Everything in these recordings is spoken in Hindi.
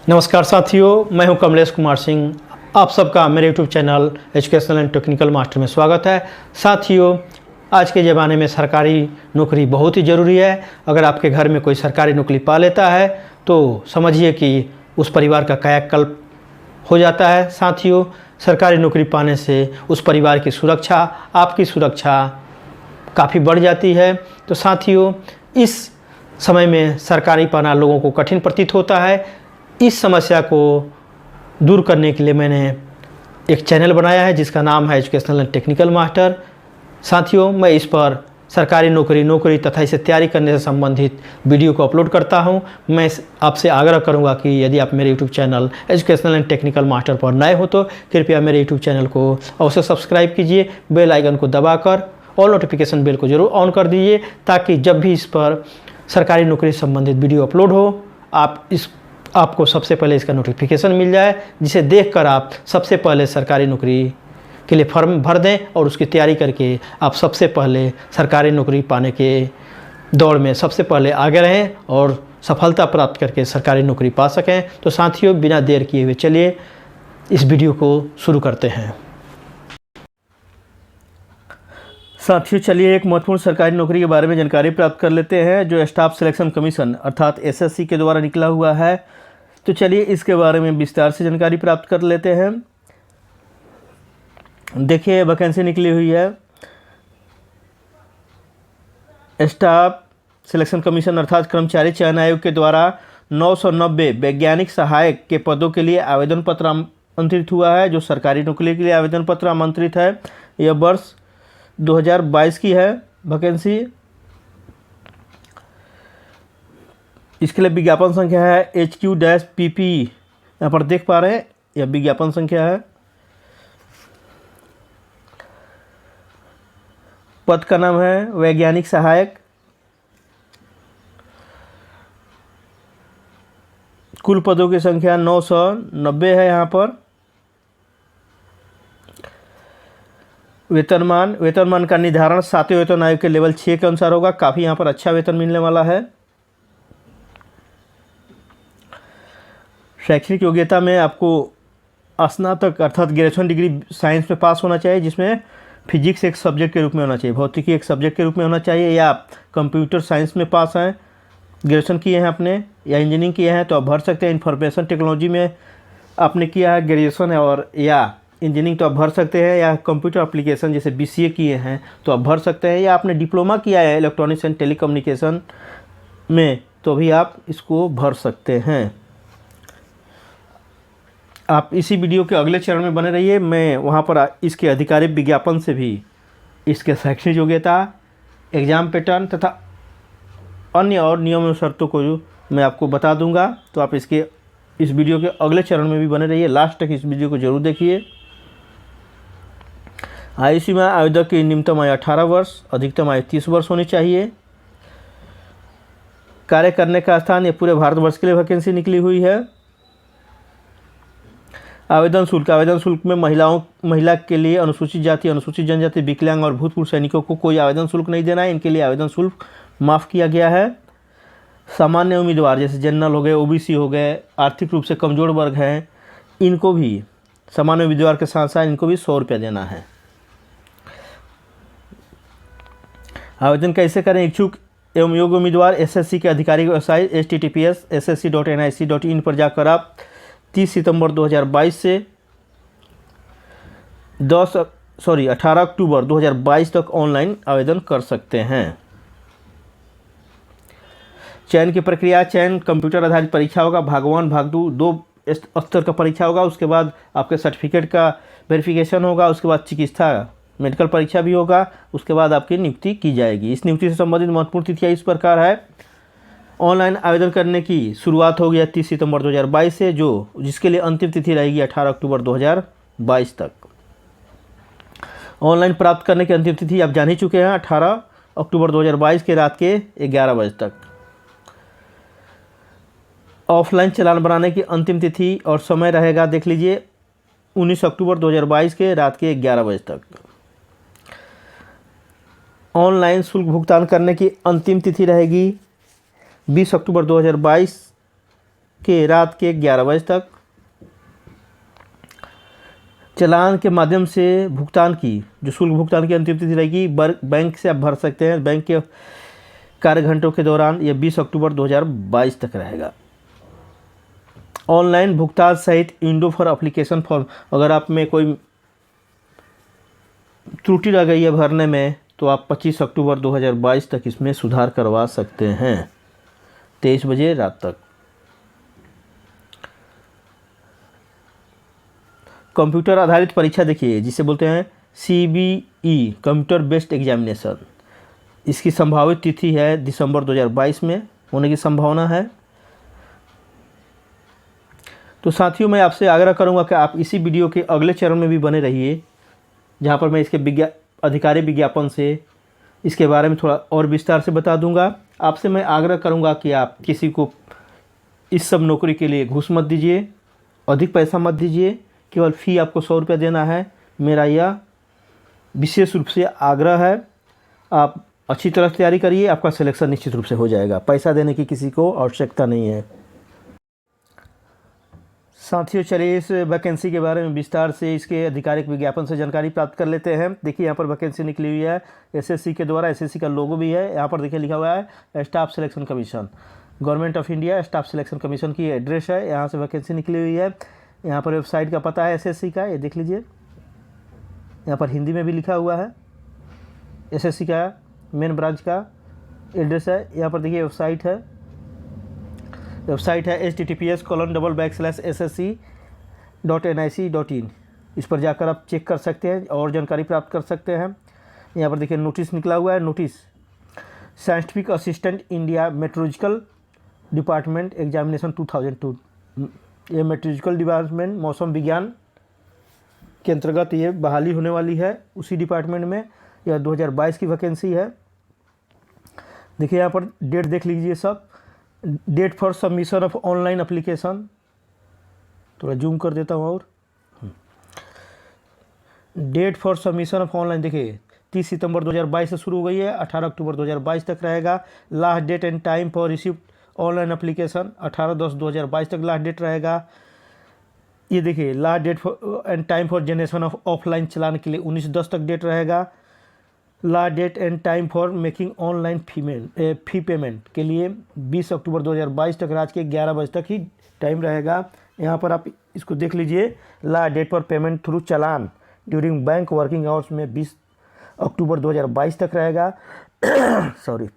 नमस्कार साथियों, मैं हूं कमलेश कुमार सिंह। आप सबका मेरे YouTube channel educational and technical master में स्वागत है। साथियों, आज के ज़माने में सरकारी नौकरी बहुत ही ज़रूरी है। अगर आपके घर में कोई सरकारी नौकरी पा लेता है तो समझिए कि उस परिवार का कायाकल्प हो जाता है। साथियों, सरकारी नौकरी पाने से उस परिवार की सुरक्षा, आपकी सुरक्षा काफ़ी बढ़ जाती है। तो साथियों, इस समय में सरकारी पाना लोगों को कठिन प्रतीत होता है। इस समस्या को दूर करने के लिए मैंने एक चैनल बनाया है जिसका नाम है एजुकेशनल एंड टेक्निकल मास्टर। साथियों, मैं इस पर सरकारी नौकरी तथा इसे तैयारी करने से संबंधित वीडियो को अपलोड करता हूं। मैं आपसे आग्रह करूंगा कि यदि आप मेरे YouTube channel educational and technical master पर नए हो तो कृपया मेरे यूट्यूब चैनल को अवश्य सब्सक्राइब कीजिए। बेल आइकन को दबाकर ऑल नोटिफिकेशन बेल को जरूर ऑन कर दीजिए ताकि जब भी इस पर सरकारी नौकरी संबंधित वीडियो अपलोड हो आपको सबसे पहले इसका नोटिफिकेशन मिल जाए, जिसे देखकर आप सबसे पहले सरकारी नौकरी के लिए फॉर्म भर दें और उसकी तैयारी करके आप सबसे पहले सरकारी नौकरी पाने के दौड़ में सबसे पहले आगे रहें और सफलता प्राप्त करके सरकारी नौकरी पा सकें। तो साथियों, बिना देर किए हुए चलिए इस वीडियो को शुरू करते हैं। साथियों, चलिए एक महत्वपूर्ण सरकारी नौकरी के बारे में जानकारी प्राप्त कर लेते हैं जो स्टाफ सिलेक्शन कमीशन अर्थात एसएससी के द्वारा निकला हुआ है। तो चलिए इसके बारे में विस्तार से जानकारी प्राप्त कर लेते हैं। देखिए, वैकेंसी निकली हुई है स्टाफ सिलेक्शन कमीशन अर्थात कर्मचारी चयन आयोग के द्वारा 990 वैज्ञानिक सहायक के पदों के लिए आवेदन पत्र आमंत्रित हुआ है। जो सरकारी नौकरी के लिए आवेदन पत्र आमंत्रित है, यह वर्ष 2022 की है वैकेंसी। इसके लिए विज्ञापन संख्या है HQ-PP, यहाँ पर देख पा रहे हैं, यह विज्ञापन संख्या है। पद का नाम है वैज्ञानिक सहायक। कुल पदों की संख्या 990 है। यहाँ पर वेतनमान का निर्धारण 7वें वेतन आयोग के लेवल 6 के अनुसार होगा। काफ़ी यहाँ पर अच्छा वेतन मिलने वाला है। शैक्षणिक योग्यता में आपको स्नातक अर्थात ग्रेजुएशन डिग्री साइंस में पास होना चाहिए, जिसमें फिजिक्स एक सब्जेक्ट के रूप में होना चाहिए, भौतिकी एक सब्जेक्ट के रूप में होना चाहिए, या आप कंप्यूटर साइंस में पास हैं, ग्रेजुएशन किए हैं आपने, या इंजीनियरिंग किए हैं तो आप भर सकते हैं। इंफॉर्मेशन टेक्नोलॉजी में आपने किया है ग्रेजुएशन और या इंजीनियरिंग तो आप भर सकते हैं, या कंप्यूटर एप्लीकेशन जैसे BCA किए हैं तो आप भर सकते हैं, या आपने डिप्लोमा किया है इलेक्ट्रॉनिक्स एंड टेलीकम्युनिकेशन में तो भी आप इसको भर सकते हैं। आप इसी वीडियो के अगले चरण में बने रहिए। मैं वहाँ पर इसके आधिकारिक विज्ञापन से भी इसके शैक्षणिक योग्यता, एग्ज़ाम पैटर्न तथा अन्य और नियम और शर्तों को जो मैं आपको बता दूंगा। तो आप इस वीडियो के अगले चरण में भी बने रहिए, लास्ट तक इस वीडियो को जरूर देखिए। आयु सीमा आवेदक की न्यूनतम आयु 18 वर्ष, अधिकतम आयु 30 वर्ष होनी चाहिए। कार्य करने का स्थान ये पूरे भारतवर्ष के लिए वैकेंसी निकली हुई है। आवेदन शुल्क में महिला के लिए अनुसूचित जाति, अनुसूचित जनजाति, विकलांग और भूतपूर्व सैनिकों को कोई आवेदन शुल्क नहीं देना है। इनके लिए आवेदन शुल्क माफ़ किया गया है। सामान्य उम्मीदवार जैसे जनरल हो गए, OBC हो गए, आर्थिक रूप से कमज़ोर वर्ग हैं, इनको भी सामान्य उम्मीदवार के साथ साथ इनको भी 100 रुपये देना है। आवेदन कैसे करें? इच्छुक एवं योग्य उम्मीदवार एसएससी के आधिकारिक वेबसाइट https://ssc.nic.in पर जाकर आप 30 सितंबर 2022 से 18 अक्टूबर 2022 तक ऑनलाइन आवेदन कर सकते हैं। चयन की प्रक्रिया, चयन कंप्यूटर आधारित परीक्षा होगा। भाग 1 भाग 2 स्तर का परीक्षा होगा। उसके बाद आपके सर्टिफिकेट का वेरिफिकेशन होगा। उसके बाद चिकित्सा मेडिकल परीक्षा भी होगा। उसके बाद आपकी नियुक्ति की जाएगी। इस नियुक्ति से संबंधित महत्वपूर्ण तिथियाँ इस प्रकार है। ऑनलाइन आवेदन करने की शुरुआत होगी 30 सितंबर 2022 से, जिसके लिए अंतिम तिथि रहेगी 18 अक्टूबर 2022 तक। ऑनलाइन प्राप्त करने की अंतिम तिथि आप जान ही चुके हैं, 18 अक्टूबर 2022 के रात के 11 बजे तक। ऑफलाइन चालान बनाने की अंतिम तिथि और समय रहेगा, देख लीजिए, 19 अक्टूबर 2022 के रात के 11 बजे तक। ऑनलाइन शुल्क भुगतान करने की अंतिम तिथि रहेगी 20 अक्टूबर 2022 के रात के 11 बजे तक चालान के माध्यम से भुगतान की जो शुल्क भुगतान की अंतिम तिथि रहेगी बैंक से आप भर सकते हैं बैंक के कार्य घंटों के दौरान। यह 20 अक्टूबर 2022 तक रहेगा। ऑनलाइन भुगतान सहित विंडो फॉर एप्लीकेशन फॉर्म, अगर आप में कोई त्रुटि रह गई है भरने में तो आप 25 अक्टूबर 2022 तक इसमें सुधार करवा सकते हैं 23 बजे रात तक। कंप्यूटर आधारित परीक्षा देखिए जिसे बोलते हैं CBE कंप्यूटर बेस्ड एग्जामिनेशन, इसकी संभावित तिथि है दिसंबर 2022 में होने की संभावना है। तो साथियों मैं आपसे आग्रह करूंगा कि आप इसी वीडियो के अगले चरण में भी बने रहिए जहां पर मैं इसके अधिकारी विज्ञापन से इसके बारे में थोड़ा और विस्तार से बता दूंगा। आपसे मैं आग्रह करूंगा कि आप किसी को इस सब नौकरी के लिए घूस मत दीजिए, अधिक पैसा मत दीजिए, केवल फ़ी आपको 100 रुपये देना है। मेरा यह विशेष रूप से आग्रह है। आप अच्छी तरह तैयारी करिए, आपका सिलेक्शन निश्चित रूप से हो जाएगा। पैसा देने की किसी को आवश्यकता नहीं है। साथियों चलिए इस वैकेंसी के बारे में विस्तार से इसके आधिकारिक विज्ञापन से जानकारी प्राप्त कर लेते हैं। देखिए यहाँ पर वैकेंसी निकली हुई है SSC के द्वारा, SSC का लोगो भी है। यहाँ पर देखिए लिखा हुआ है staff selection commission, government of India staff selection commission की एड्रेस है। यहाँ से वैकेंसी निकली हुई है। यहाँ पर वेबसाइट का पता है SSC का, ये देख लीजिए। यहाँ पर हिंदी में भी लिखा हुआ है SSC का मेन ब्रांच का एड्रेस है। यहाँ पर देखिए वेबसाइट है https://ssc.nic.in। इस पर जाकर आप चेक कर सकते हैं और जानकारी प्राप्त कर सकते हैं। यहाँ पर देखिए नोटिस निकला हुआ है, notice scientific assistant India meteorological department examination 2002। ये मेट्रोलॉजिकल डिपार्टमेंट मौसम विज्ञान के अंतर्गत ये बहाली होने वाली है उसी डिपार्टमेंट में। यह 2022 की वैकेंसी है। देखिए यहाँ पर डेट देख लीजिए सब। Date for submission of online application, थोड़ा जूम कर देता हूँ और date for submission of online देखिए 30 सितंबर 2022 से शुरू हो गई है, 18 अक्टूबर 2022 तक रहेगा। Last date and time for receive online application 18/10/2022 तक लास्ट डेट रहेगा। ये देखिए last date and time for generation of offline challan के लिए 19/10 तक डेट रहेगा। Last date and time for making online fee payment के लिए 20 अक्टूबर 2022 तक रात के 11 बजे तक ही टाइम रहेगा। यहाँ पर आप इसको देख लीजिए। Last date for payment through challan during bank working hours में 20 अक्टूबर 2022 तक रहेगा। Sorry.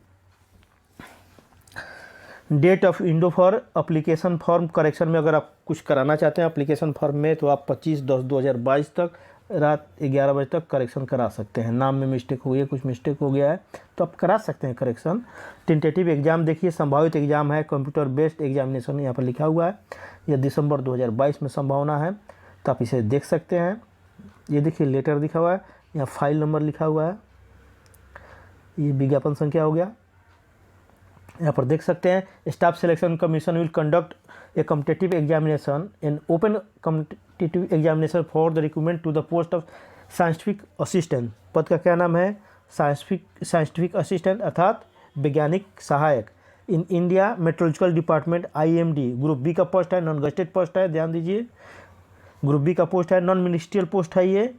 Date of window for application form correction में अगर आप कुछ कराना चाहते हैं एप्लीकेशन फॉर्म में तो आप 25/10/2022 तक रात 11 बजे तक करेक्शन करा सकते हैं। नाम में मिस्टेक हुई है, कुछ मिस्टेक हो गया है तो आप करा सकते हैं करेक्शन। टेंटेटिव एग्ज़ाम देखिए संभावित एग्ज़ाम है कंप्यूटर बेस्ड एग्जामिनेशन, यहाँ पर लिखा हुआ है। यह दिसंबर 2022 में संभावना है तो आप इसे देख सकते हैं। ये देखिए लेटर लिखा हुआ है, यहाँ फाइल नंबर लिखा हुआ है, ये विज्ञापन संख्या हो गया। यहाँ पर देख सकते हैं staff selection commission will conduct a competitive examination an open competitive examination for the recruitment to the post of scientific assistant. पद का क्या नाम है? साइंटिफिक असिस्टेंट अर्थात वैज्ञानिक सहायक in India meteorological department IMD। Group B का पोस्ट है, नॉन गजेटेड पोस्ट है, ध्यान दीजिए। ग्रुप बी का पोस्ट है, नॉन मिनिस्ट्रियल पोस्ट है। ये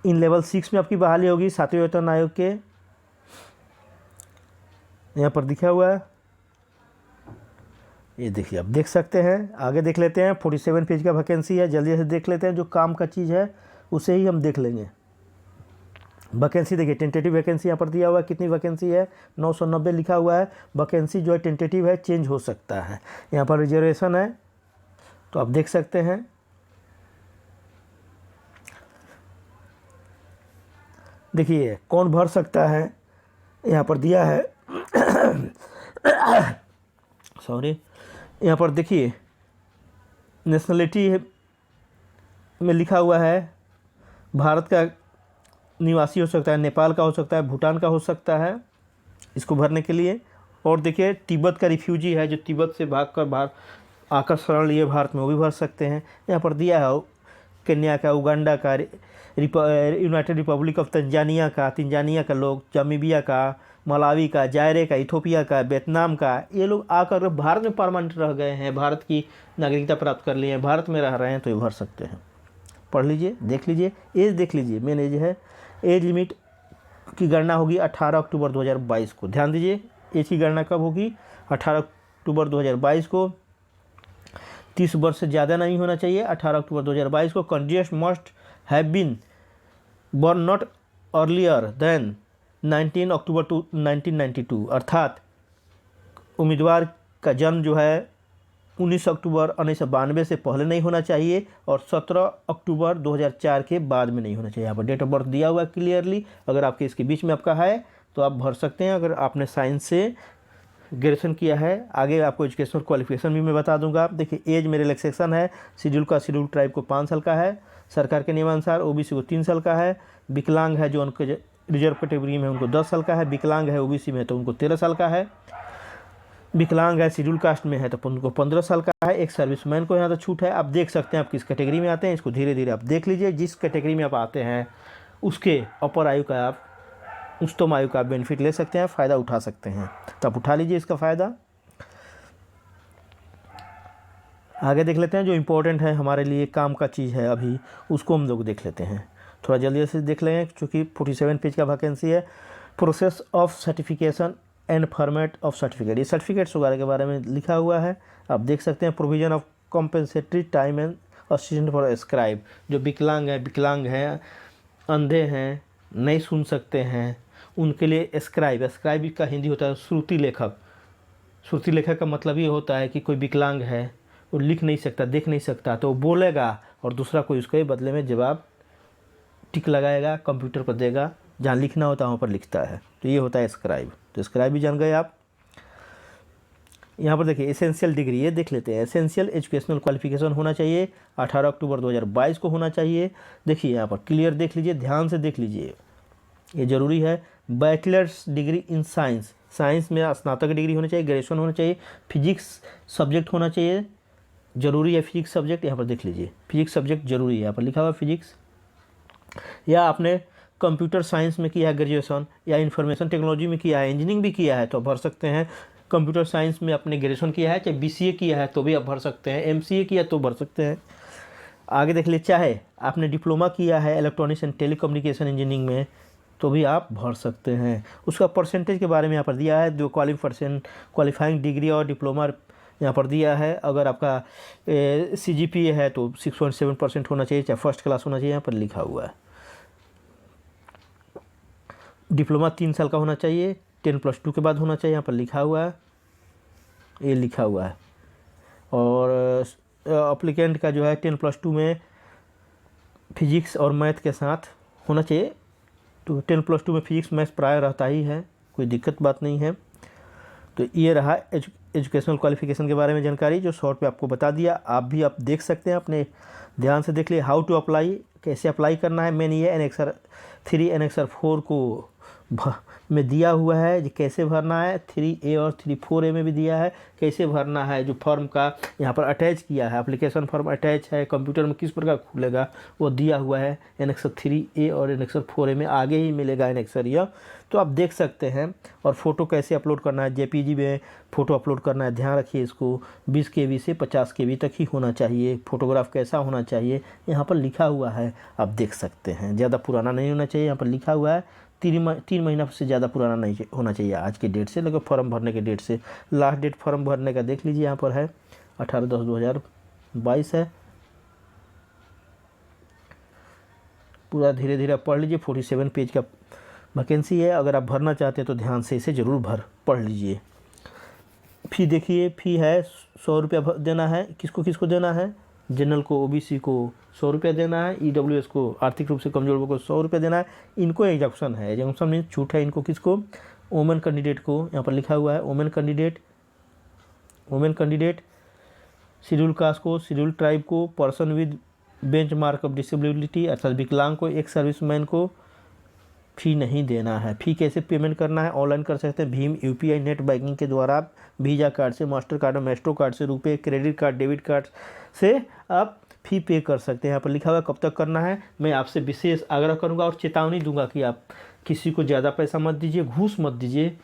इन लेवल 6 में आपकी बहाली होगी 7वें वेतन आयोग के। यहाँ पर दिखा हुआ है, ये देखिए आप देख सकते हैं। आगे देख लेते हैं। 47 पेज का वैकेंसी है, जल्दी से देख लेते हैं। जो काम का चीज़ है उसे ही हम देख लेंगे। वैकेंसी देखिए टेंटेटिव वैकेंसी यहाँ पर दिया हुआ है। कितनी वैकेंसी है? 990 लिखा हुआ है। वैकेंसी जो है टेंटेटिव है, चेंज हो सकता है। यहाँ पर रिजर्वेशन है तो आप देख सकते हैं। देखिए कौन भर सकता है, यहाँ पर दिया है। सॉरी। यहाँ पर देखिए नेशनलिटी में लिखा हुआ है भारत का निवासी हो सकता है, नेपाल का हो सकता है, भूटान का हो सकता है इसको भरने के लिए। और देखिए तिब्बत का रिफ्यूजी है जो तिब्बत से भागकर बाहर आकर शरण लिए भारत में, वो भी भर सकते हैं। यहाँ पर दिया है केन्या का, उगांडा का, यूनाइटेड रिपब्लिक ऑफ तंजानिया का लोग, जामीबिया का, मलावी का, जायरे का, इथोपिया का, वियतनाम का, ये लोग आकर भारत में परमानेंट रह गए हैं, भारत की नागरिकता प्राप्त कर ली है, भारत में रह रहे हैं, तो ये भर सकते हैं। पढ़ लीजिए, देख लीजिए, एज देख लीजिए, मेन एज है। एज लिमिट की गणना होगी 18 अक्टूबर 2022 को। ध्यान दीजिए, एज की गणना कब होगी? 18 अक्टूबर 2022 को। 30 वर्ष से ज़्यादा नहीं होना चाहिए 18 अक्टूबर 2022 को। Candidates must have been born not earlier than 19 October 1992, अर्थात उम्मीदवार का जन्म जो है 19 अक्टूबर 1992 से पहले नहीं होना चाहिए और 17 अक्टूबर 2004 के बाद में नहीं होना चाहिए। यहाँ पर डेट ऑफ बर्थ दिया हुआ है क्लियरली। अगर आपके इसके बीच में आपका है तो आप भर सकते हैं। अगर आपने साइंस से ग्रेजुएशन किया है, आगे आपको एजुकेशनल क्वालिफिकेशन भी मैं बता दूंगा। देखिए, एज में रिलैक्सेशन है। शेड्यूल शेड्यूल ट्राइब को 5 साल का है, सरकार के नियमानुसार। ओबीसी को 3 साल का है। विकलांग है जो उनके रिजर्व कैटेगरी में, उनको 10 साल का है। विकलांग है ओबीसी में तो उनको 13 साल का है। विकलांग है शेड्यूल कास्ट में है तो उनको 15 साल का है। एक सर्विसमैन को यहाँ तो छूट है। आप देख सकते हैं आप किस कैटेगरी में आते हैं, इसको धीरे धीरे आप देख लीजिए। जिस कैटेगरी में आप आते हैं उसके अपर आयु का आप, उच्चतम आयु का बेनिफिट ले सकते हैं, फ़ायदा उठा सकते हैं। तो आप उठा लीजिए इसका फ़ायदा। आगे देख लेते हैं जो इम्पोर्टेंट है हमारे लिए, काम का चीज़ है अभी, उसको हम लोग देख लेते हैं। थोड़ा जल्दी से देख लें क्योंकि 47 पेज का वैकेंसी है। Process of certification and format of certificate, ये सर्टिफिकेट्स वगैरह के बारे में लिखा हुआ है, आप देख सकते हैं। Provision of compensatory time and assistant for scribe, जो विकलांग हैं, अंधे हैं, नहीं सुन सकते हैं, उनके लिए स्क्राइब का हिंदी होता है श्रुति लेखक। श्रुति लेखक का मतलब ये होता है कि कोई विकलांग है, वो लिख नहीं सकता, देख नहीं सकता, तो वो बोलेगा और दूसरा कोई उसके बदले में जवाब टिक लगाएगा, कंप्यूटर पर देगा, जहाँ लिखना होता है वहाँ पर लिखता है, तो ये होता है स्क्राइब। तो स्क्राइब भी जान गए आप। यहाँ पर देखिए एसेंशियल डिग्री, ये देख लेते हैं। एसेंशियल एजुकेशनल क्वालिफिकेशन होना चाहिए, 18 अक्टूबर 2022 को होना चाहिए। देखिए यहाँ पर क्लियर देख लीजिए, ध्यान से देख लीजिए, ये ज़रूरी है। Bachelors degree in science, science में स्नातक डिग्री होनी चाहिए, ग्रेजुएशन होना चाहिए। फिजिक्स सब्जेक्ट होना चाहिए, ज़रूरी है फिजिक्स सब्जेक्ट। यहाँ पर देख लीजिए, फिजिक्स सब्जेक्ट ज़रूरी है, यहाँ पर लिखा हुआ फिजिक्स। या आपने कंप्यूटर साइंस में किया है ग्रेजुएशन, या इंफॉर्मेशन टेक्नोलॉजी में किया है, इंजीनियरिंग भी किया है तो भर सकते हैं। कंप्यूटर साइंस में आपने ग्रेजुएशन किया है, चाहे बीसीए किया है तो भी आप भर सकते हैं, एमसीए किया तो भर सकते हैं। आगे देख लीजिए, चाहे आपने डिप्लोमा किया है इलेक्ट्रॉनिक्स एंड टेलीकम्युनिकेशन इंजीनियरिंग में तो भी आप भर सकते हैं। उसका परसेंटेज के बारे में यहाँ पर दिया है, जो क्वालिफाइंग डिग्री और डिप्लोमा यहाँ पर दिया है। अगर आपका CGPA है तो 6.7% होना चाहिए, चाहे फर्स्ट क्लास होना चाहिए, यहाँ पर लिखा हुआ है। डिप्लोमा 3 साल का होना चाहिए, 10+2 के बाद होना चाहिए, यहाँ पर लिखा हुआ है, ये लिखा हुआ है। और अप्लीकेंट का जो है 10+2 में फिजिक्स और मैथ के साथ होना चाहिए। तो 10+2 में फिजिक्स मैथ प्राय रहता ही है, कोई दिक्कत बात नहीं है। तो ये रहा एजुकेशनल क्वालिफिकेशन के बारे में जानकारी, जो शॉर्ट पे आपको बता दिया। आप देख सकते हैं, अपने ध्यान से देख लिए। हाउ टू अप्लाई, कैसे अप्लाई करना है, मैंने ये Annexure 3 Annexure 4 को में दिया हुआ है कि कैसे भरना है। 3A और 3-4A में भी दिया है कैसे भरना है। जो फॉर्म का यहाँ पर अटैच किया है, एप्लीकेशन फॉर्म अटैच है, कंप्यूटर में किस प्रकार खुलेगा वो दिया हुआ है। Annexure 3A और Annexure 4A में आगे ही मिलेगा Annexure यह, तो आप देख सकते हैं। और फ़ोटो कैसे अपलोड करना है, JPG में फ़ोटो अपलोड करना है, ध्यान रखिए इसको 20 KB से 50 KB तक ही होना चाहिए। फ़ोटोग्राफ कैसा होना चाहिए यहाँ पर लिखा हुआ है, आप देख सकते हैं। ज़्यादा पुराना नहीं होना चाहिए, यहाँ पर लिखा हुआ है। 3 महीना से ज़्यादा पुराना नहीं होना चाहिए आज की डेट से, लेकिन फॉर्म भरने के डेट से। लास्ट डेट फॉर्म भरने का देख लीजिए, यहाँ पर है 18/10/2022 है। पूरा धीरे धीरे पढ़ लीजिए। 47 पेज का वैकेंसी है। अगर आप भरना चाहते हैं तो ध्यान से इसे ज़रूर पढ़ लीजिए। फ़ी देखिए, फ़ी है 100 रुपया देना है। किसको किसको देना है? जनरल को, ओबीसी को 100 रुपया देना है, EWS को, आर्थिक रूप से कमजोर लोगों को 100 रुपया देना है। इनको एग्जम्पशन है, एग्जम्पशन में छूट है इनको। किसको? वोमेन कैंडिडेट को, यहाँ पर लिखा हुआ है वोमेन कैंडिडेट, शेड्यूल कास्ट को, शेड्यूल ट्राइब को, person with bench mark of disability अर्थात विकलांग को, एक सर्विसमैन को फ़ी नहीं देना है। फ़ी कैसे पेमेंट करना है? ऑनलाइन कर सकते हैं, भीम UPI नेट बैंकिंग के द्वारा। वीज़ा कार्ड से, मास्टर कार्ड और मैस्ट्रो कार्ड से, रुपए, क्रेडिट कार्ड, डेबिट कार्ड से आप फ़ी पे कर सकते हैं। यहाँ पर लिखा हुआ है कब तक करना है। मैं आपसे विशेष आग्रह करूँगा और चेतावनी दूंगा कि आप किसी को ज़्यादा पैसा मत दीजिए, घूस मत दीजिए।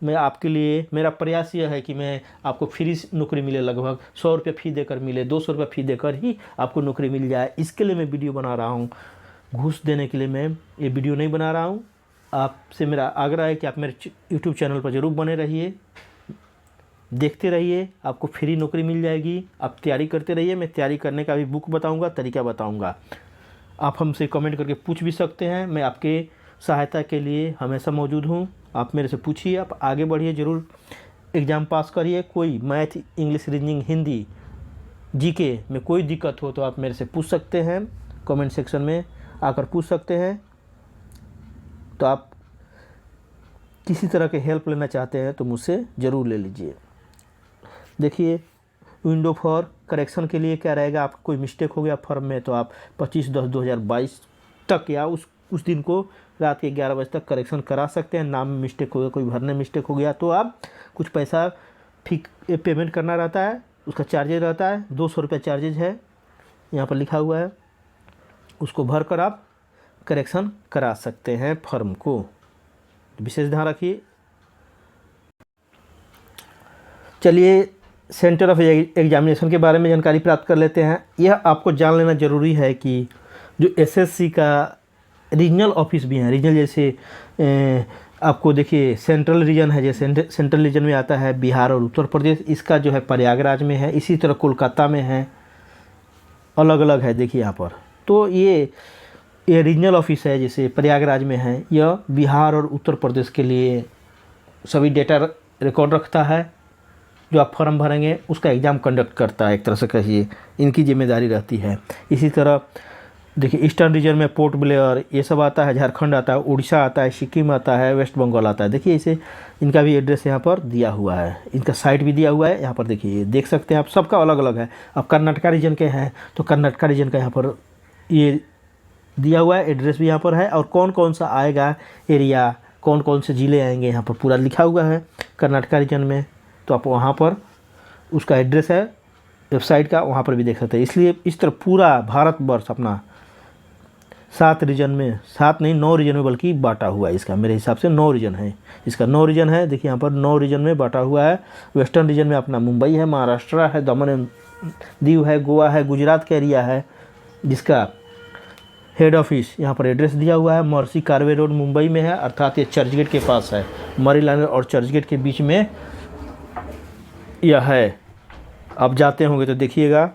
मैं आपके लिए, मेरा प्रयास यह है कि मैं आपको फ्री नौकरी मिले, लगभग 100 रुपये फ़ी देकर मिले, 200 रुपये फ़ी देकर ही आपको नौकरी मिल जाए, इसके लिए मैं वीडियो बना रहा हूँ। घूस देने के लिए मैं ये वीडियो नहीं बना रहा हूँ। आपसे मेरा आग्रह है कि आप मेरे यूट्यूब चैनल पर ज़रूर बने रहिए, देखते रहिए, आपको फ्री नौकरी मिल जाएगी। आप तैयारी करते रहिए, मैं तैयारी करने का भी बुक बताऊँगा, तरीका बताऊँगा। आप हमसे कमेंट करके पूछ भी सकते हैं, मैं आपके सहायता के लिए हमेशा मौजूद हूँ। आप मेरे से पूछिए, आप आगे बढ़िए, ज़रूर एग्ज़ाम पास करिए। कोई math, English, reasoning, Hindi, GK में कोई दिक्कत हो तो आप मेरे से पूछ सकते हैं, कमेंट सेक्शन में आकर पूछ सकते हैं। तो आप किसी तरह के हेल्प लेना चाहते हैं तो मुझसे ज़रूर ले लीजिए। देखिए, विंडो फॉर करेक्शन के लिए क्या रहेगा, आप कोई मिस्टेक हो गया फॉर्म में तो आप 25/10/2022 तक या उस दिन को रात के 11 बजे तक करेक्शन करा सकते हैं। नाम में मिस्टेक हो गया, कोई भरने मिस्टेक हो गया तो आप कुछ पैसा पेमेंट करना रहता है, उसका चार्जेज रहता है, 200 रुपये चार्जेज है, यहाँ पर लिखा हुआ है। उसको भर कर आप करेक्शन करा सकते हैं फॉर्म को, विशेष ध्यान रखिए। चलिए, सेंटर ऑफ एग्जामिनेशन के बारे में जानकारी प्राप्त कर लेते हैं। यह आपको जान लेना ज़रूरी है कि जो एसएससी का रीजनल ऑफिस भी हैं, रीजनल जैसे आपको देखिए सेंट्रल रीजन है, जैसे सेंट्रल रीजन में आता है बिहार और उत्तर प्रदेश, इसका जो है प्रयागराज में है, इसी तरह कोलकाता में है, अलग अलग है देखिए यहाँ पर। तो ये रीजनल ऑफिस है, जैसे प्रयागराज में है, यह बिहार और उत्तर प्रदेश के लिए सभी डेटा रिकॉर्ड रखता है। जो आप फॉर्म भरेंगे उसका एग्ज़ाम कंडक्ट करता है, एक तरह से कहिए इनकी जिम्मेदारी रहती है। इसी तरह देखिए ईस्टर्न रीजन में पोर्ट ब्लेयर ये सब आता है, झारखंड आता है, उड़ीसा आता है, सिक्किम आता है, वेस्ट बंगाल आता है। देखिए इसे इनका भी एड्रेस यहाँ पर दिया हुआ है, इनका साइट भी दिया हुआ है यहाँ पर। देखिए देख सकते हैं आप, सबका अलग अलग है। अब कर्नाटका रीजन के हैं तो कर्नाटका रीजन का यहाँ पर ये दिया हुआ है, एड्रेस भी यहाँ पर है, और कौन कौन सा आएगा एरिया, कौन कौन से ज़िले आएंगे यहाँ पर पूरा लिखा हुआ है कर्नाटका रीजन में। तो आप वहाँ पर उसका एड्रेस है वेबसाइट का, वहाँ पर भी देख सकते हैं। इसलिए इस तरह पूरा भारतवर्ष अपना 7 रीजन में, 7 नहीं 9 रीजन में बल्कि बांटा हुआ है। इसका मेरे हिसाब से 9 रीजन है, इसका 9 रीजन है। देखिए यहाँ पर 9 रीजन में बांटा हुआ है। वेस्टर्न रीजन में अपना मुंबई है, महाराष्ट्र है, दमन एंड दीव है, गोवा है, गुजरात का एरिया है, जिसका हेड ऑफिस यहाँ पर एड्रेस दिया हुआ है। मर्सी कार्वे रोड मुंबई में है, अर्थात ये चर्चगेट के पास है, मरी लाइन और चर्चगेट के बीच में यह है। आप जाते होंगे तो देखिएगा,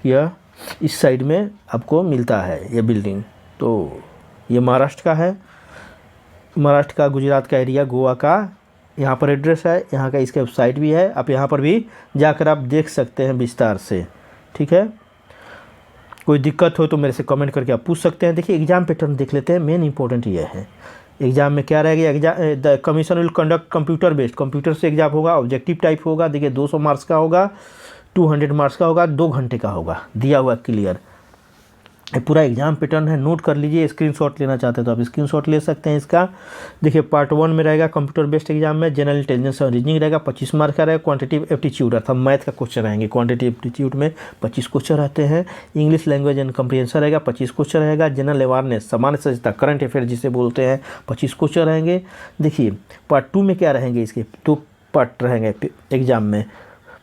यह इस साइड में आपको मिलता है यह बिल्डिंग। तो ये महाराष्ट्र का है, महाराष्ट्र का, गुजरात का एरिया, गोवा का यहाँ पर एड्रेस है, यहाँ का इसका वेबसाइट भी है। आप यहाँ पर भी जाकर आप देख सकते हैं विस्तार से, ठीक है। कोई दिक्कत हो तो मेरे से कमेंट करके आप पूछ सकते हैं। देखिए एग्ज़ाम पैटर्न देख लेते हैं, मेन इंपॉर्टेंट ये है। एग्ज़ाम में क्या रहेगा, exam the commission will conduct computer based, computer से एग्जाम होगा, ऑब्जेक्टिव टाइप होगा। देखिए 200 मार्क्स का होगा, 200 मार्क्स का होगा, 2 घंटे का होगा, दिया हुआ क्लियर। ये पूरा एग्जाम पैटर्न है, नोट कर लीजिए। स्क्रीनशॉट लेना चाहते हैं तो आप स्क्रीनशॉट ले सकते हैं इसका। देखिए पार्ट 1 में रहेगा कंप्यूटर बेस्ड एग्जाम में जनरल इंटेलिजेंस और रीजनिंग रहेगा, 25 मार्क का रहेगा। क्वांटिटेटिव एप्टीट्यूड अर्थात मैथ का क्वेश्चन रहेंगे, क्वांटिटेटिव एप्टीट्यूड में 25 क्वेश्चन रहते हैं। इंग्लिश लैंग्वेज एंड कंप्रीहेंशन रहेगा, 25 क्वेश्चन रहेगा। जनरल अवेयरनेस, सामान्य सचेतता, करंट अफेयर जिसे बोलते हैं, 25 क्वेश्चन रहेंगे। देखिए पार्ट 2 में क्या रहेंगे, इसके 2 पार्ट रहेंगे एग्जाम में।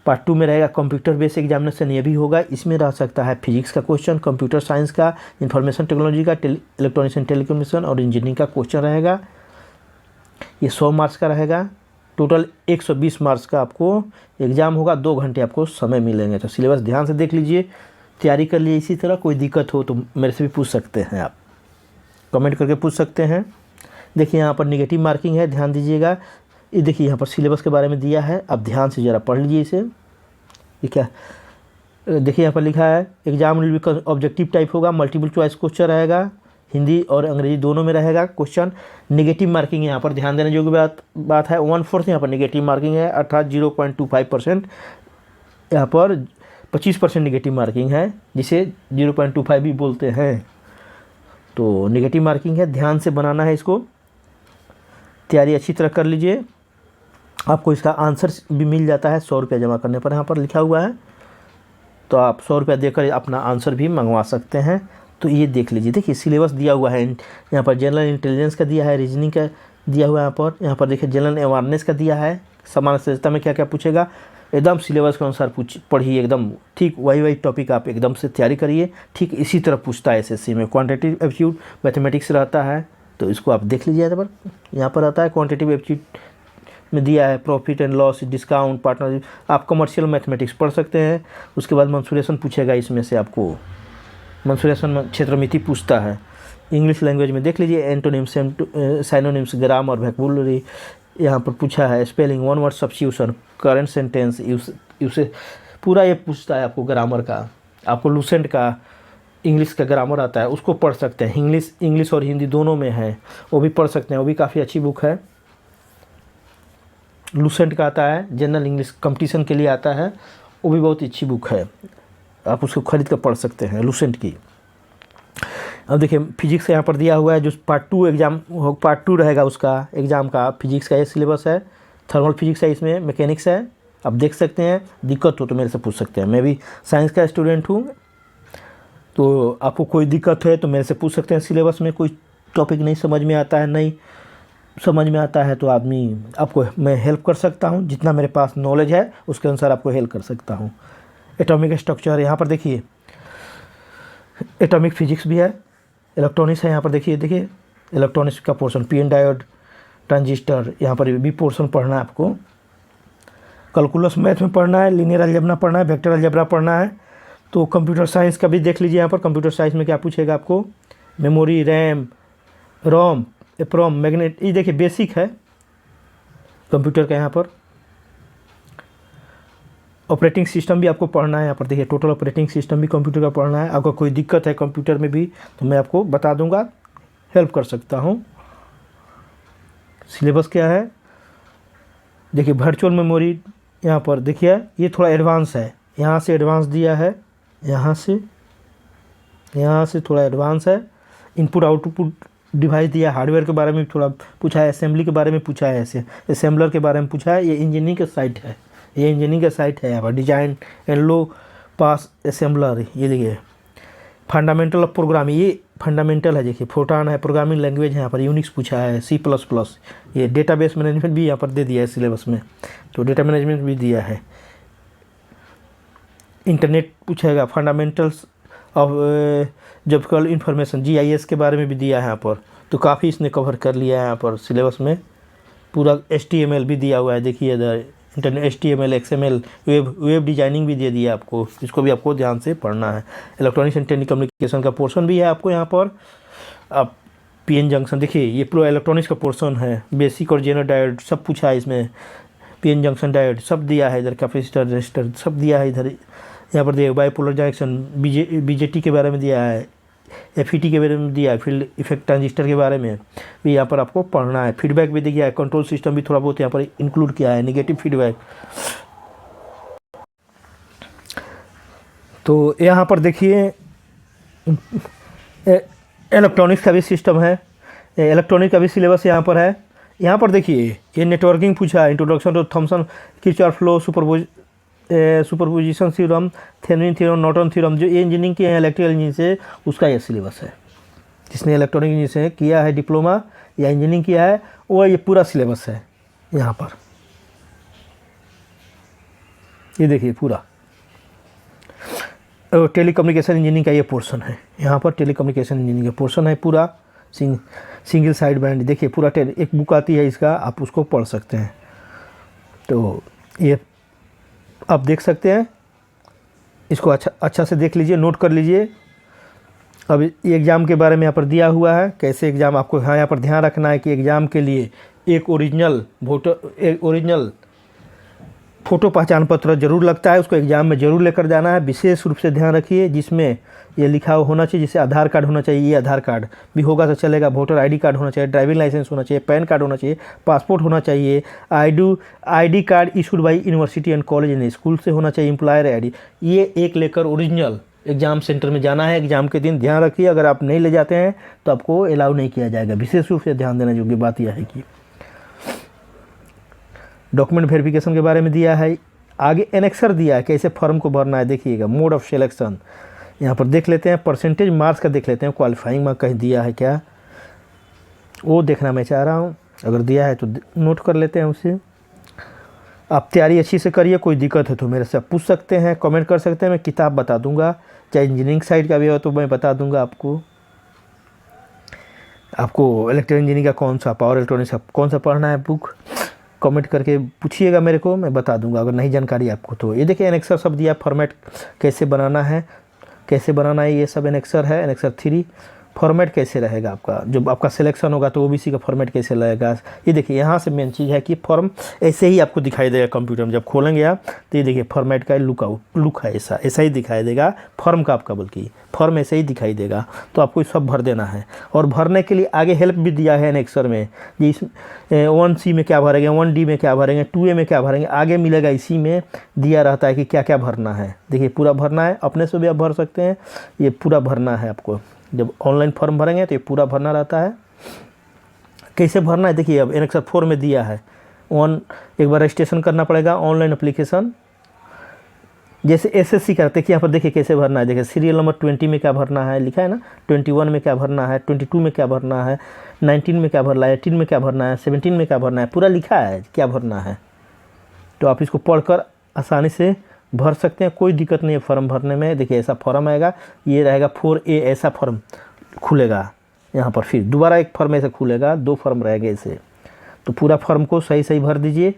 पार्ट 2 में रहेगा कंप्यूटर बेस्ड एग्जामिनेशन, ये भी होगा। इसमें रह सकता है फिजिक्स का क्वेश्चन, कंप्यूटर साइंस का, इंफॉर्मेशन टेक्नोलॉजी का, इलेक्ट्रॉनिक्स एंड टेलीकम्युनिकेशन और इंजीनियरिंग का क्वेश्चन रहेगा। ये 100 मार्क्स का रहेगा। टोटल 120 मार्क्स का आपको एग्ज़ाम होगा, 2 घंटे आपको समय मिलेंगे। तो सिलेबस ध्यान से देख लीजिए, तैयारी कर लीजिए। इसी तरह कोई दिक्कत हो तो मेरे से भी पूछ सकते हैं, आप कमेंट करके पूछ सकते हैं। देखिए यहाँ पर निगेटिव मार्किंग है, ध्यान दीजिएगा। ये देखिए यहाँ पर सिलेबस के बारे में दिया है, आप ध्यान से ज़रा पढ़ लीजिए इसे। ठीक है, देखिए यहाँ पर लिखा है exam will be objective type होगा, मल्टीपल चॉइस क्वेश्चन रहेगा, हिंदी और अंग्रेजी दोनों में रहेगा क्वेश्चन। नेगेटिव मार्किंग यहाँ पर ध्यान देने योग्य बात है, 1/4 यहाँ पर नेगेटिव मार्किंग है, अर्थात 0.25%। यहाँ पर 25% नेगेटिव मार्किंग है, जिसे 0.25 भी बोलते हैं। तो नेगेटिव मार्किंग है, ध्यान से बनाना है इसको, तैयारी अच्छी तरह कर लीजिए। आपको इसका आंसर भी मिल जाता है 100 रुपया जमा करने पर, यहाँ पर लिखा हुआ है। तो आप 100 रुपया देकर अपना आंसर भी मंगवा सकते हैं। तो ये देख लीजिए। देखिए सिलेबस दिया हुआ है यहाँ पर, जनरल इंटेलिजेंस का दिया है, रीजनिंग का दिया हुआ है यहाँ पर देखिए जनरल अवेयरनेस का दिया है, सामान्य सचेतता में क्या क्या पूछेगा, एकदम सिलेबस के अनुसार पढ़िए एकदम ठीक, वही टॉपिक आप एकदम से तैयारी करिए। ठीक इसी तरह पूछता है एसएससी में। क्वांटिटेटिव एप्टीट्यूड मैथमेटिक्स रहता है, तो इसको आप देख लीजिए। यहाँ पर आता है क्वांटिटेटिव एप्टीट्यूड में दिया है profit and loss, discount, partnership. आप कमर्शियल मैथमेटिक्स पढ़ सकते हैं। उसके बाद मंसूरेशन पूछेगा, इसमें से आपको मंसूरेशन क्षेत्रमिति पूछता है। इंग्लिश लैंग्वेज में देख लीजिए एंटोनिम्स, साइनोनिम्स, ग्रामर, वोकैबुलरी यहाँ पर पूछा है, spelling, one word substitution, current sentence use पूरा ये पूछता है आपको ग्रामर का। आपको लूसेंट का इंग्लिश का ग्रामर आता है, उसको पढ़ सकते हैं। इंग्लिश और हिंदी दोनों में है, वो भी पढ़ सकते हैं, वो भी काफ़ी अच्छी बुक है। लूसेंट का आता है, जनरल इंग्लिश कंपटीशन के लिए आता है, वो भी बहुत अच्छी बुक है, आप उसको खरीद कर पढ़ सकते हैं लूसेंट की। अब देखिए फिजिक्स यहाँ पर दिया हुआ है, जो पार्ट टू रहेगा उसका एग्ज़ाम का। फिजिक्स का ये सिलेबस है, थर्मल फिजिक्स है, इसमें मैकेनिक्स है। आप देख सकते हैं, दिक्कत हो तो मेरे से पूछ सकते हैं। मैं भी साइंस का स्टूडेंट हूँ, तो आपको कोई दिक्कत है तो मेरे से पूछ सकते हैं। सिलेबस में कोई टॉपिक नहीं समझ में आता है, नहीं समझ में आता है तो आपको मैं हेल्प कर सकता हूँ, जितना मेरे पास नॉलेज है उसके अनुसार आपको हेल्प कर सकता हूँ। एटॉमिक स्ट्रक्चर यहाँ पर देखिए, एटॉमिक फिजिक्स भी है, इलेक्ट्रॉनिक्स है। यहाँ पर देखिए इलेक्ट्रॉनिक्स का पोर्शन, पीएन डायोड, ट्रांजिस्टर, यहाँ पर भी पोर्शन पढ़ना है आपको। कैलकुलस मैथ में पढ़ना है, लीनियर अलजेब्रा पढ़ना है, वेक्टर अलजेब्रा पढ़ना है। तो कंप्यूटर साइंस का भी देख लीजिए। यहाँ पर कंप्यूटर साइंस में क्या पूछेगा आपको, मेमोरी, रैम, रोम, एप्रोम, मैग्नेट, ये देखिए बेसिक है कंप्यूटर का। यहाँ पर ऑपरेटिंग सिस्टम भी आपको पढ़ना है। यहाँ पर देखिए टोटल ऑपरेटिंग सिस्टम भी कंप्यूटर का पढ़ना है। आपको कोई दिक्कत है कंप्यूटर में भी तो मैं आपको बता दूंगा, हेल्प कर सकता हूँ। सिलेबस क्या है देखिए, वर्चुअल मेमोरी यहाँ पर देखिए, ये थोड़ा एडवांस है, यहाँ से एडवांस दिया है, यहाँ से थोड़ा एडवांस है। इनपुट आउटपुट डिवाइस दिया, हार्डवेयर के बारे में थोड़ा पूछा है, असेंबली के बारे में पूछा है, ऐसे असेंबलर के बारे में पूछा है। ये इंजीनियरिंग का साइट है, ये इंजीनियरिंग का साइट है। यहाँ पर design and low pass assembler, ये देखिए फंडामेंटल ऑफ प्रोग्रामिंग, ये फंडामेंटल है। देखिए फोटान है, प्रोग्रामिंग लैंग्वेज है। यहाँ पर यूनिक्स पूछा है, C++। ये डेटाबेस मैनेजमेंट भी यहाँ पर दे दिया है सिलेबस में, तो डेटा मैनेजमेंट भी दिया है। इंटरनेट पूछेगा, fundamentals of geographical information, GIS के बारे में भी दिया है यहाँ पर। तो काफ़ी इसने कवर कर लिया है यहाँ पर सिलेबस में। पूरा HTML भी दिया हुआ है, देखिए इधर internet HTML, XML, web designing भी दे दिया आपको, इसको भी आपको ध्यान से पढ़ना है। इलेक्ट्रॉनिक्स एंड टेलीकम्युनिकेशन का पोर्शन भी है आपको यहाँ पर। आप PN जंक्शन देखिए, ये पूरा इलेक्ट्रॉनिक्स का पोर्शन है। बेसिक और जनरल डायोड सब पूछा है इसमें, PN जंक्शन डायोड सब दिया है इधर, कैपेसिटर, रेजिस्टर सब दिया है इधर। यहाँ पर देखिए बाइपोलर जंक्शन, BJT के बारे में दिया है, FET के बारे में दिया है, फील्ड इफेक्ट ट्रांजिस्टर के बारे में भी यहाँ पर आपको पढ़ना है। फीडबैक भी दिया है, कंट्रोल सिस्टम भी थोड़ा बहुत यहाँ पर इंक्लूड किया है, नेगेटिव फीडबैक। तो यहाँ पर देखिए इलेक्ट्रॉनिक्स का भी सिस्टम है, इलेक्ट्रॉनिक का भी सिलेबस यहाँ पर है। यहाँ पर देखिए ये नेटवर्किंग पूछा है, introduction to Thomson Kirchhoff law, superposition theorem, Thevenin theorem, Norton theorem, जो ये इंजीनियरिंग की है इलेक्ट्रिकल इंजीनियरिंग से, उसका ये सिलेबस है। जिसने इलेक्ट्रॉनिक इंजीनियरिंग से किया है डिप्लोमा या इंजीनियरिंग किया है, वो ये पूरा सिलेबस है यहाँ पर। ये देखिए पूरा टेलीकम्युनिकेशन इंजीनियरिंग का ये पोर्शन है, यहाँ पर टेलीकम्युनिकेशन इंजीनियरिंग का पोर्शन है पूरा। सिंगल साइड बैंड देखिए पूरा, एक बुक आती है इसका, आप उसको पढ़ सकते हैं। तो ये आप देख सकते हैं, इसको अच्छा से देख लीजिए, नोट कर लीजिए। अब एग्ज़ाम के बारे में यहाँ पर दिया हुआ है, कैसे एग्ज़ाम आपको यहाँ पर ध्यान रखना है कि एग्ज़ाम के लिए एक ओरिजिनल फ़ोटो पहचान पत्र ज़रूर लगता है, उसको एग्ज़ाम में ज़रूर लेकर जाना है। विशेष रूप से ध्यान रखिए, जिसमें ये लिखा होना चाहिए, जैसे आधार कार्ड होना चाहिए, ये आधार कार्ड भी होगा तो चलेगा, वोटर ID कार्ड होना चाहिए, ड्राइविंग लाइसेंस होना चाहिए, पैन कार्ड होना चाहिए, पासपोर्ट होना चाहिए, ID card issued by university and college and school से होना चाहिए, एम्प्लॉयर ID, ये एक लेकर ओरिजिनल एग्ज़ाम सेंटर में जाना है। एग्ज़ाम के दिन ध्यान रखिए, अगर आप नहीं ले जाते हैं तो आपको अलाउ नहीं किया जाएगा। विशेष रूप से ध्यान देने योग्य बात यह है कि डॉक्यूमेंट वेरिफिकेशन के बारे में दिया है, आगे एनेक्सर दिया है, कैसे फॉर्म को भरना है। देखिएगा मोड ऑफ सिलेक्शन, यहाँ पर देख लेते हैं परसेंटेज मार्क्स का, देख लेते हैं क्वालिफाइंग मार्क कहीं दिया है क्या, वो देखना मैं चाह रहा हूँ। अगर दिया है तो नोट कर लेते हैं उसे। आप तैयारी अच्छी से करिए, कोई दिक्कत है तो मेरे से पूछ सकते हैं, कमेंट कर सकते हैं, मैं किताब बता दूंगा, चाहे इंजीनियरिंग साइड का भी हो तो मैं बता दूंगा आपको इलेक्ट्रिकल इंजीनियरिंग का कौन सा, पावर इलेक्ट्रॉनिक्स का कौन सा पढ़ना है बुक, कमेंट करके पूछिएगा मेरे को, मैं बता दूंगा अगर नहीं जानकारी आपको तो। ये देखिए एनेक्सर सब दिया, फॉर्मेट कैसे बनाना है, ये सब एनेक्सर है, एनेक्सर 3 फॉर्मेट कैसे रहेगा आपका, जब आपका सिलेक्शन होगा तो ओबीसी का फॉर्मेट कैसे रहेगा। ये देखिए यहाँ से मेन चीज़ है कि फॉर्म ऐसे ही आपको दिखाई देगा कंप्यूटर में, जब खोलेंगे आप तो ये देखिए फॉर्मेट का लुक है, ऐसा ही दिखाई देगा फॉर्म का आपका, बल्कि फॉर्म ऐसे ही दिखाई देगा। तो आपको सब भर देना है, और भरने के लिए आगे हेल्प भी दिया है एनेक्सर में, जी 1C में क्या भरेंगे, 1D में क्या भरेंगे, 2A में क्या भरेंगे, आगे मिलेगा, इसी में दिया रहता है कि क्या क्या भरना है। देखिए पूरा भरना है, अपने से भी आप भर सकते हैं, ये पूरा भरना है आपको। जब ऑनलाइन फॉर्म भरेंगे तो ये पूरा भरना रहता है। कैसे भरना है देखिए, अब एनेक्सर 4 में दिया है, एक बार रजिस्ट्रेशन करना पड़ेगा ऑनलाइन एप्लीकेशन, जैसे SSC करते हैं कि यहाँ पर देखिए कैसे भरना है। देखिए सीरियल नंबर 20 में क्या भरना है लिखा है ना, 21 में क्या भरना है, 22 में क्या भरना है, 19 में क्या भरना है, 18 में क्या भरना है, 17 में क्या भरना है, पूरा लिखा है क्या भरना है। तो आप इसको पढ़कर आसानी से भर सकते हैं, कोई दिक्कत नहीं है फॉर्म भरने में। देखिए ऐसा फॉर्म आएगा, ये रहेगा 4A, ऐसा फॉर्म खुलेगा यहाँ पर, फिर दोबारा एक फॉर्म ऐसे खुलेगा, 2 फॉर्म रहेंगे ऐसे। तो पूरा फॉर्म को सही सही भर दीजिए,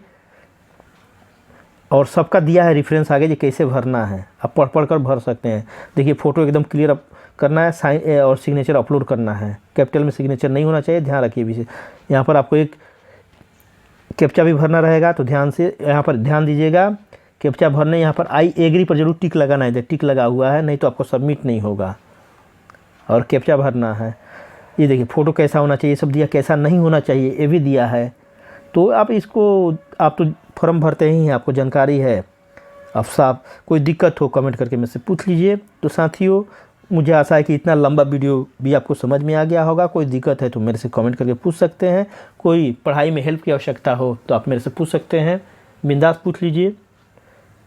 और सबका दिया है रेफरेंस आगे, ये कैसे भरना है आप पढ़ कर भर सकते हैं। देखिए फ़ोटो एकदम क्लियर करना है, साइन और सिग्नेचर अपलोड करना है, कैपिटल में सिग्नेचर नहीं होना चाहिए, ध्यान रखिए भी। यहाँ पर आपको एक कैप्चा भी भरना रहेगा, तो ध्यान से यहाँ पर ध्यान दीजिएगा। कैप्चा भरने यहाँ पर आई एग्री पर जरूर टिक लगाना है, टिक लगा हुआ है, नहीं तो आपको सबमिट नहीं होगा। और कैप्चा भरना है, ये देखिए फ़ोटो कैसा होना चाहिए सब दिया, कैसा नहीं होना चाहिए ये भी दिया है। तो आप तो फॉर्म भरते ही हैं, आपको जानकारी है। अब साहब कोई दिक्कत हो कमेंट करके मुझसे पूछ लीजिए। तो साथियों मुझे आशा है कि इतना लंबा वीडियो भी आपको समझ में आ गया होगा। कोई दिक्कत है तो मेरे से कमेंट करके पूछ सकते हैं, कोई पढ़ाई में हेल्प की आवश्यकता हो तो आप मेरे से पूछ सकते हैं, बिंदास पूछ लीजिए।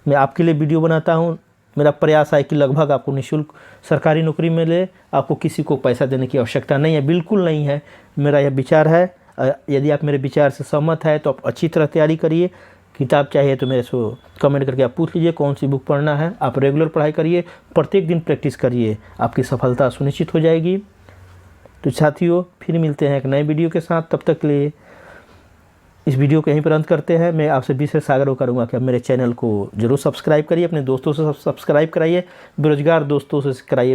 मैं आपके लिए वीडियो बनाता हूँ, मेरा प्रयास है कि लगभग आपको निःशुल्क सरकारी नौकरी मिले, आपको किसी को पैसा देने की आवश्यकता नहीं है, बिल्कुल नहीं है। मेरा यह विचार है, यदि आप मेरे विचार से सहमत है तो आप अच्छी तरह तैयारी करिए। किताब चाहिए तो मेरे से कमेंट करके आप पूछ लीजिए कौन सी बुक पढ़ना है। आप रेगुलर पढ़ाई करिए, प्रत्येक दिन प्रैक्टिस करिए, आपकी सफलता सुनिश्चित हो जाएगी। तो साथियों फिर मिलते हैं एक नए वीडियो के साथ, तब तक के लिए इस वीडियो को यहीं पर अंत करते हैं। मैं आपसे विशेष आग्रह करूंगा कि आप मेरे चैनल को जरूर सब्सक्राइब करिए, अपने दोस्तों से सब्सक्राइब कराइए, बेरोजगार दोस्तों से कराइए,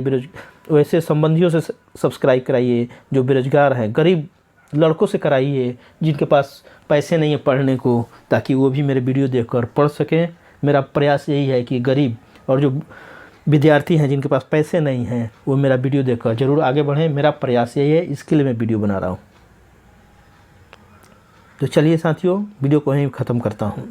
वैसे संबंधियों से सब्सक्राइब कराइए जो बेरोजगार हैं, गरीब लड़कों से कराइए जिनके पास पैसे नहीं है पढ़ने को, ताकि वो भी मेरे वीडियो देखकर पढ़ सकें। मेरा प्रयास यही है कि गरीब और जो विद्यार्थी हैं जिनके पास पैसे नहीं हैं वो मेरा वीडियो देखकर ज़रूर आगे बढ़ें। मेरा प्रयास यही है, इसके लिए मैं वीडियो बना रहा हूँ। तो चलिए साथियों वीडियो को यहीं ख़त्म करता हूँ।